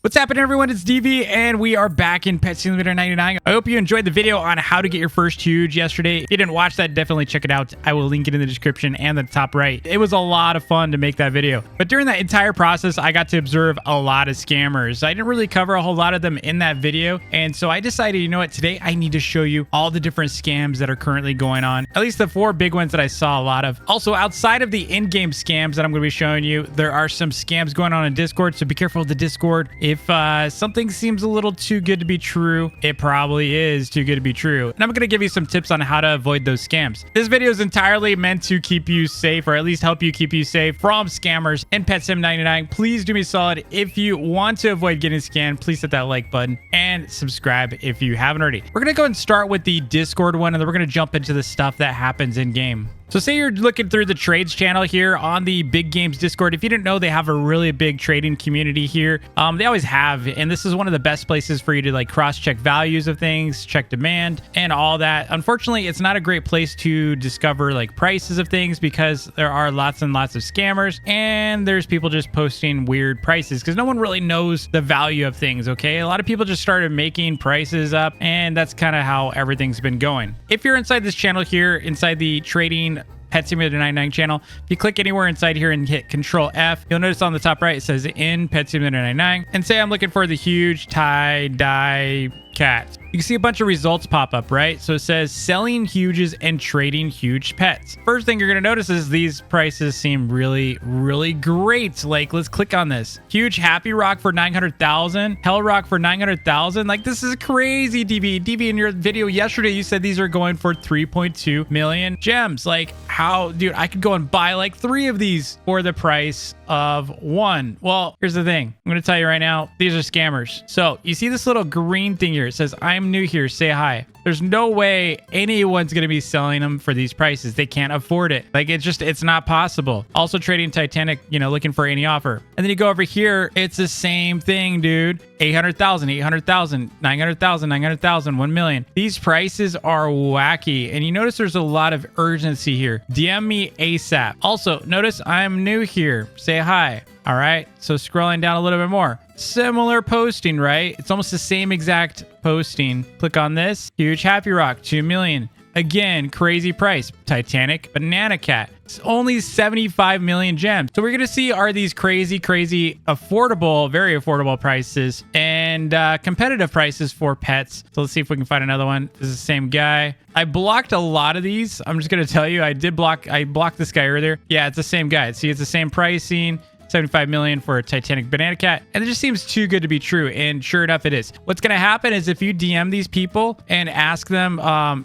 What's happening, everyone? It's DV, and we are back in Pet Simulator 99. I hope you enjoyed the video on how to get your first huge yesterday. If you didn't watch that, definitely check it out. I will link it in the description and the top right. It was a lot of fun to make that video. But during that entire process, I got to observe a lot of scammers. I didn't really cover a whole lot of them in that video. And so I decided, you know what, today I need to show you all the different scams that are currently going on. At least the 4 big ones that I saw a lot of. Also, outside of the in-game scams that I'm going to be showing you, there are some scams going on in Discord. So be careful with the Discord. If something seems a little too good to be true, it probably is too good to be true. And I'm going to give you some tips on how to avoid those scams. This video is entirely meant to keep you safe, or at least help you keep you safe from scammers in Pet Sim 99. Please do me a solid. If you want to avoid getting scammed, please hit that like button and subscribe if you haven't already. We're going to go and start with the Discord one, and then we're going to jump into the stuff that happens in game. So say you're looking through the trades channel here on the Big Games Discord. If you didn't know, they have a really big trading community here. They always have, and this is one of the best places for you to like cross-check values of things, check demand, and all that. Unfortunately, it's not a great place to discover like prices of things because there are lots and lots of scammers, and there's people just posting weird prices because no one really knows the value of things, okay? A lot of people just started making prices up, and that's kind of how everything's been going. If you're inside this channel here, inside the trading Pet Simulator 99 channel, if you click anywhere inside here and hit Control F, you'll notice on the top right it says in Pet Simulator 99, and say I'm looking for the huge tie-dye cat. You can see a bunch of results pop up, right? So it says selling huges and trading huge pets. First thing you're going to notice is these prices seem really, really great. Like, let's click on this. Huge Happy Rock for 900,000. Hell Rock for 900,000. Like, this is crazy, DV. DV, in your video yesterday, you said these are going for 3.2 million gems. Like, how, dude, I could go and buy like 3 of these for the price of 1. Well, here's the thing. I'm going to tell you right now, these are scammers. So you see this little green thing here. It says, I'm new here, say hi. There's no way anyone's going to be selling them for these prices. They can't afford it. Like, it's not possible. Also trading Titanic, you know, looking for any offer. And then you go over here, it's the same thing, dude. 800,000, 800,000, 900,000, 900,000, 1 million. These prices are wacky. And you notice there's a lot of urgency here. DM me ASAP. Also, notice I'm new here. Say hi. All right. So scrolling down a little bit more. Similar posting, right? It's almost the same exact posting. Click on this. Huge Happy Rock, 2 million. Again, crazy price. Titanic Banana Cat. It's only 75 million gems. So we're going to see, are these crazy, affordable, very affordable prices and competitive prices for pets. So let's see if we can find another one. This is the same guy. I blocked a lot of these. I'm just going to tell you, I blocked this guy earlier. Yeah, it's the same guy. See, it's the same pricing. 75 million for a Titanic Banana Cat, and it just seems too good to be true, and sure enough it is. What's going to happen is if you DM these people and ask them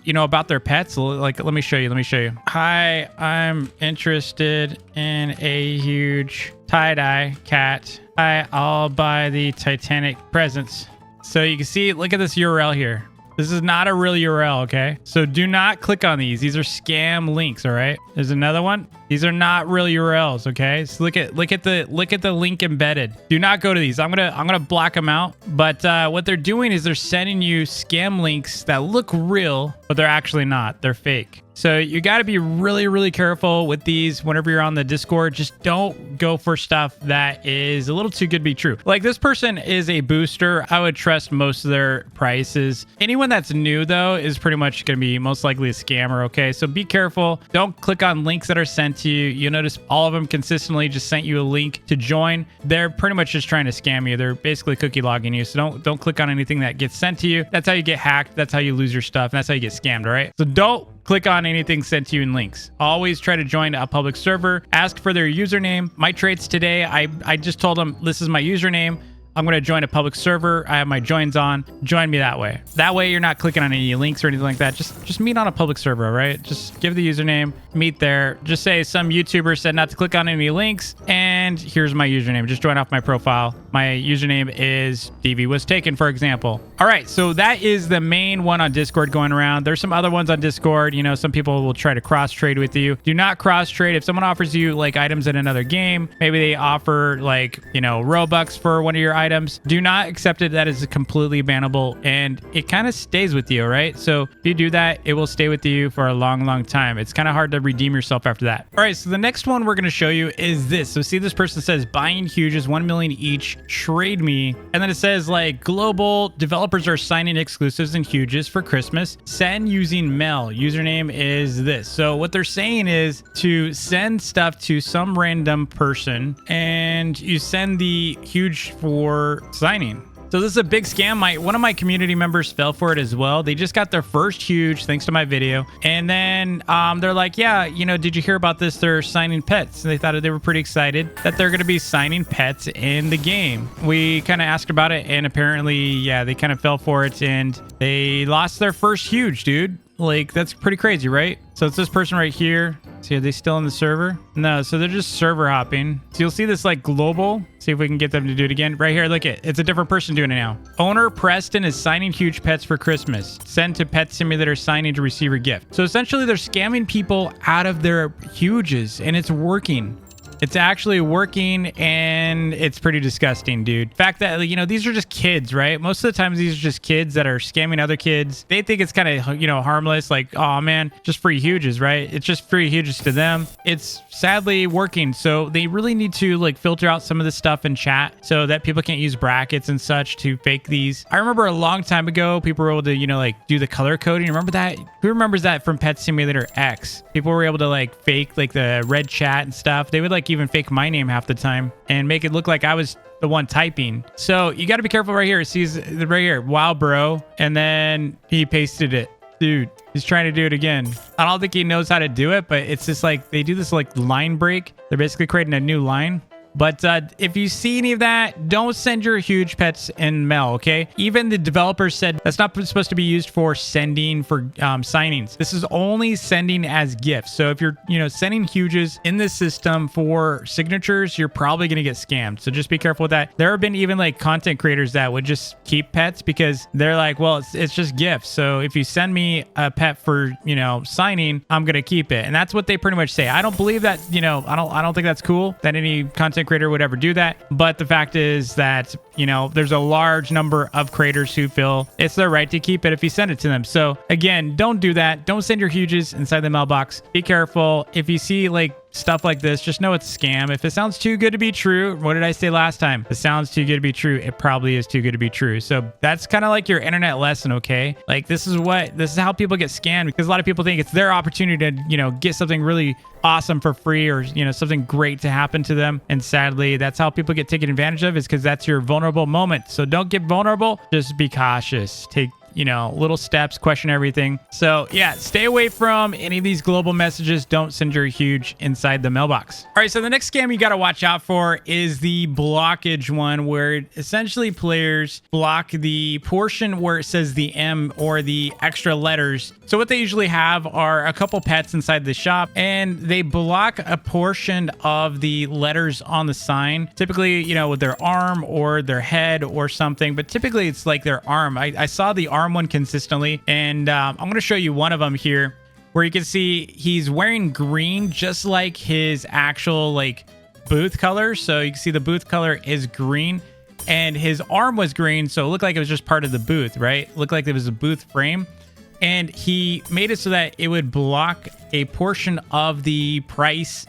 you know, about their pets, like let me show you. Hi, I'm interested in a huge tie-dye cat. I'll buy the Titanic presents. So you can see, look at this URL here. This is not a real URL, okay? So do not click on these. These are scam links, all right? There's another one. These are not real URLs, okay? So look at the link embedded. Do not go to these. I'm gonna block them out. But what they're doing is they're sending you scam links that look real, but they're actually not. They're fake. So you got to be really, really careful with these whenever you're on the Discord. Just don't go for stuff that is a little too good to be true. Like, this person is a booster. I would trust most of their prices. Anyone that's new, though, is pretty much going to be most likely a scammer, okay? So be careful. Don't click on links that are sent to you. You'll notice all of them consistently just sent you a link to join. They're pretty much just trying to scam you. They're basically cookie logging you. So don't click on anything that gets sent to you. That's how you get hacked. That's how you lose your stuff. And that's how you get scammed, all right? So don't click on anything sent to you in links. Always try to join a public server. Ask for their username. My trades today, I just told them this is my username. I'm going to join a public server. I have my joins on. Join me that way. That way you're not clicking on any links or anything like that. Just meet on a public server, right? Just give the username, meet there. Just say some YouTuber said not to click on any links, and here's my username. Just join off my profile. My username is DV was taken, for example. All right, so that is the main one on Discord going around. There's some other ones on Discord. You know, some people will try to cross trade with you. Do not cross trade. If someone offers you like items in another game, maybe they offer like, you know, Robux for one of your items, items. Do not accept it. That is completely bannable, and it kind of stays with you, right? So if you do that, it will stay with you for a long time. It's kind of hard to redeem yourself after that. All right, so the next one we're going to show you is this. So see, this person says buying huges, 1 million each, trade me. And then it says like global developers are signing exclusives and huges for Christmas. Send using mail. Username is this. So what they're saying is to send stuff to some random person and you send the huge for signing. So this is a big scam. One of my community members fell for it as well. They just got their first huge thanks to my video. And then they're like, yeah, you know, did you hear about this? They're signing pets. And they thought they were pretty excited that they're going to be signing pets in the game. We kind of asked about it, and apparently, yeah, they kind of fell for it and they lost their first huge, dude. Like, that's pretty crazy, right? So it's this person right here. See, are they still in the server? No, so they're just server hopping. So you'll see this like global. See if we can get them to do it again. Right here, look it's a different person doing it now. Owner Preston is signing huge pets for Christmas. Send to Pet Simulator signing to receive a gift. So essentially they're scamming people out of their huges, and it's working. It's actually working, and it's pretty disgusting, dude. The fact that, you know, these are just kids, right? Most of the times, these are just kids that are scamming other kids. They think it's kind of, you know, harmless. Like, oh, man, just free huges, right? It's just free huges to them. It's sadly working. So they really need to, like, filter out some of this stuff in chat so that people can't use brackets and such to fake these. I remember a long time ago, people were able to, you know, like, do the color coding. Remember that? Who remembers that from Pet Simulator X? People were able to, like, fake, like, the red chat and stuff. They would, like, even fake my name half the time and make it look like I was the one typing. So you got to be careful right here. It sees right here, wow, bro. And then he pasted it. Dude, he's trying to do it again. I don't think he knows how to do it, but it's just like they do this like line break. They're basically creating a new line. But if you see any of that, don't send your huge pets in mail, okay? Even the developers said that's not supposed to be used for sending for signings. This is only sending as gifts. So if you're, you know, sending huges in this system for signatures, you're probably going to get scammed. So just be careful with that. There have been even like content creators that would just keep pets because they're like, well, it's just gifts. So if you send me a pet for, you know, signing, I'm going to keep it. And that's what they pretty much say. I don't believe that, you know, I don't think that's cool that any content creator would ever do that, but the fact is that, you know, there's a large number of creators who feel it's their right to keep it if you send it to them. So again, don't do that. Don't send your huges inside the mailbox. Be careful. If you see like stuff like this, just know it's a scam. If it sounds too good to be true, what did I say last time? If it sounds too good to be true, it probably is too good to be true. So that's kind of like your internet lesson, okay? Like this is how people get scammed, because a lot of people think it's their opportunity to, you know, get something really awesome for free, or, you know, something great to happen to them. And sadly, that's how people get taken advantage of, is because that's your vulnerable moment. So don't get vulnerable. Just be cautious. Take, you know, little steps, question everything. So yeah, stay away from any of these global messages. Don't send your huge inside the mailbox. All right, so the next scam you got to watch out for is the blockage one, where essentially players block the portion where it says the M or the extra letters. So what they usually have are a couple pets inside the shop, and they block a portion of the letters on the sign, typically, you know, with their arm or their head or something, but typically it's like their arm. I saw the arm one consistently, and I'm going to show you one of them here, where you can see he's wearing green, just like his actual like booth color. So you can see the booth color is green, and his arm was green, so it looked like it was just part of the booth, right? It looked like it was a booth frame, and he made it so that it would block a portion of the price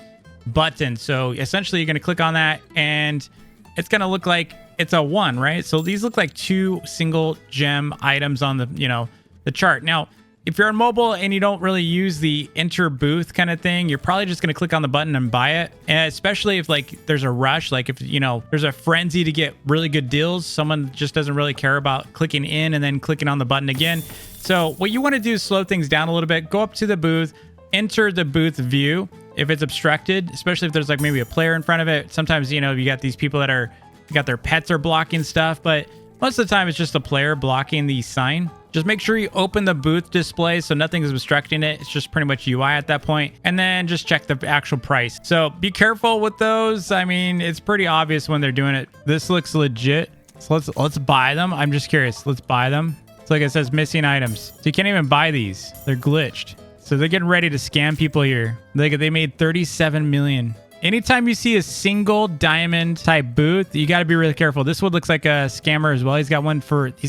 button. So essentially you're going to click on that, and it's going to look like it's a 1, right? So these look like 2 single gem items on the, you know, the chart. Now, if you're on mobile and you don't really use the enter booth kind of thing, you're probably just going to click on the button and buy it. And especially if like there's a rush, like if, you know, there's a frenzy to get really good deals, someone just doesn't really care about clicking in and then clicking on the button again. So what you want to do is slow things down a little bit, go up to the booth, enter the booth view. If it's obstructed, especially if there's like maybe a player in front of it, sometimes, you know, you got these people that are, you got their pets are blocking stuff, but most of the time it's just a player blocking the sign. Just make sure you open the booth display so nothing is obstructing it. It's just pretty much UI at that point. And then just check the actual price. So be careful with those. I mean, it's pretty obvious when they're doing it. This looks legit. So let's buy them. I'm just curious. Let's buy them. It's like it says missing items. So you can't even buy these. They're glitched. So they're getting ready to scam people here. They made 37 million anytime you see a single diamond type booth, you got to be really careful. This one looks like a scammer as well. He's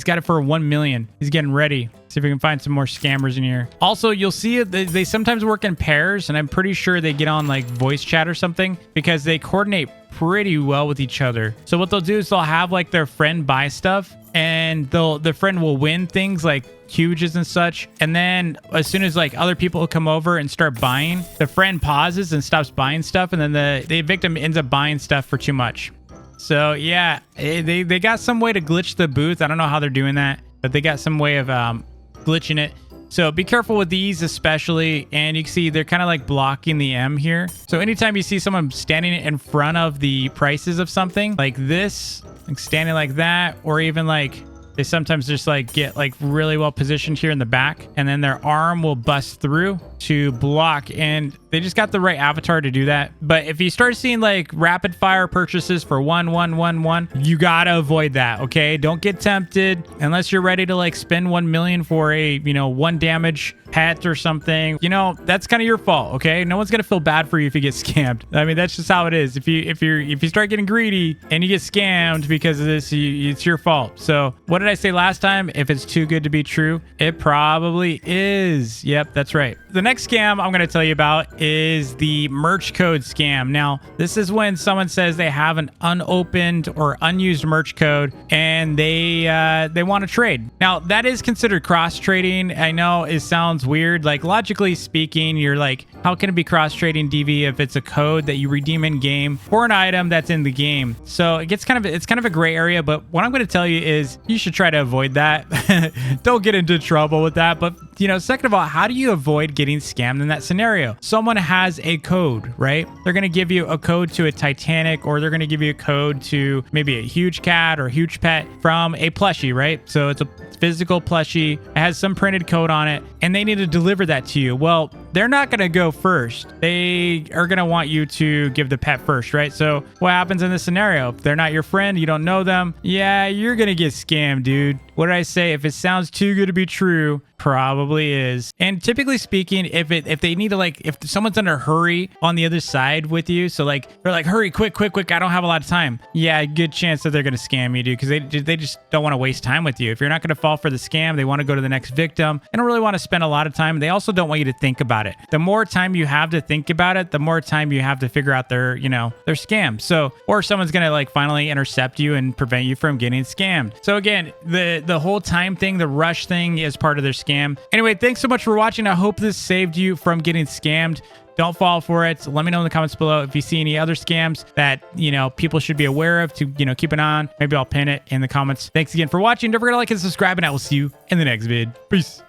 got it for 1 million. He's getting ready. See if we can find some more scammers in here. Also, you'll see they sometimes work in pairs, and I'm pretty sure they get on like voice chat or something because they coordinate pretty well with each other. So what they'll do is they'll have like their friend buy stuff, and the friend will win things like huges and such. And then as soon as like other people come over and start buying, the friend pauses and stops buying stuff, and then the victim ends up buying stuff for too much. So yeah, they got some way to glitch the booth. I don't know how they're doing that, but they got some way of glitching it. So be careful with these especially. And you can see they're kind of like blocking the M here. So anytime you see someone standing in front of the prices of something like this, like standing like that, or even like they sometimes just like get like really well positioned here in the back, and then their arm will bust through to block, and they just got the right avatar to do that. But if you start seeing like rapid fire purchases for 1, you gotta avoid that. Okay, don't get tempted unless you're ready to like spend 1 million for a 1 damage pet or something. That's kind of your fault. Okay, no one's gonna feel bad for you if you get scammed. I mean, that's just how it is. If you start getting greedy and you get scammed because of this, it's your fault. So what did I say last time? If it's too good to be true, it probably is. Yep, that's right. The next scam I'm going to tell you about is the merch code scam. Now, this is when someone says they have an unopened or unused merch code and they want to trade. Now, that is considered cross trading. I know it sounds weird. Like logically speaking, you're like, how can it be cross trading, DV, if it's a code that you redeem in game for an item that's in the game? So it's kind of a gray area. But what I'm going to tell you is you should try to avoid that. Don't get into trouble with that. But second of all, how do you avoid getting scammed in that scenario? Someone has a code, right? They're going to give you a code to a Titanic, or they're going to give you a code to maybe a huge cat or a huge pet from a plushie, right? So it's a physical plushie. It has some printed code on it, and they need to deliver that to you. Well, they're not going to go first. They are going to want you to give the pet first, right? So what happens in this scenario? If they're not your friend, you don't know them, yeah, you're going to get scammed, dude. What did I say? If it sounds too good to be true, probably is. And typically speaking, if they need to if someone's in a hurry on the other side with you, so like they're like, hurry, quick, I don't have a lot of time. Yeah, good chance that they're going to scam you, dude, because they just don't want to waste time with you. If you're not going to fall for the scam, they want to go to the next victim. They don't really want to spend a lot of time. They also don't want you to think about it. The more time you have to think about it, the more time you have to figure out their scam. So, or someone's going to finally intercept you and prevent you from getting scammed. So again, the whole time thing, the rush thing is part of their scam. Anyway, thanks so much for watching. I hope this saved you from getting scammed. Don't fall for it. Let me know in the comments below if you see any other scams that, people should be aware of to, keep an eye on. Maybe I'll pin it in the comments. Thanks again for watching. Don't forget to like and subscribe, and I will see you in the next vid. Peace.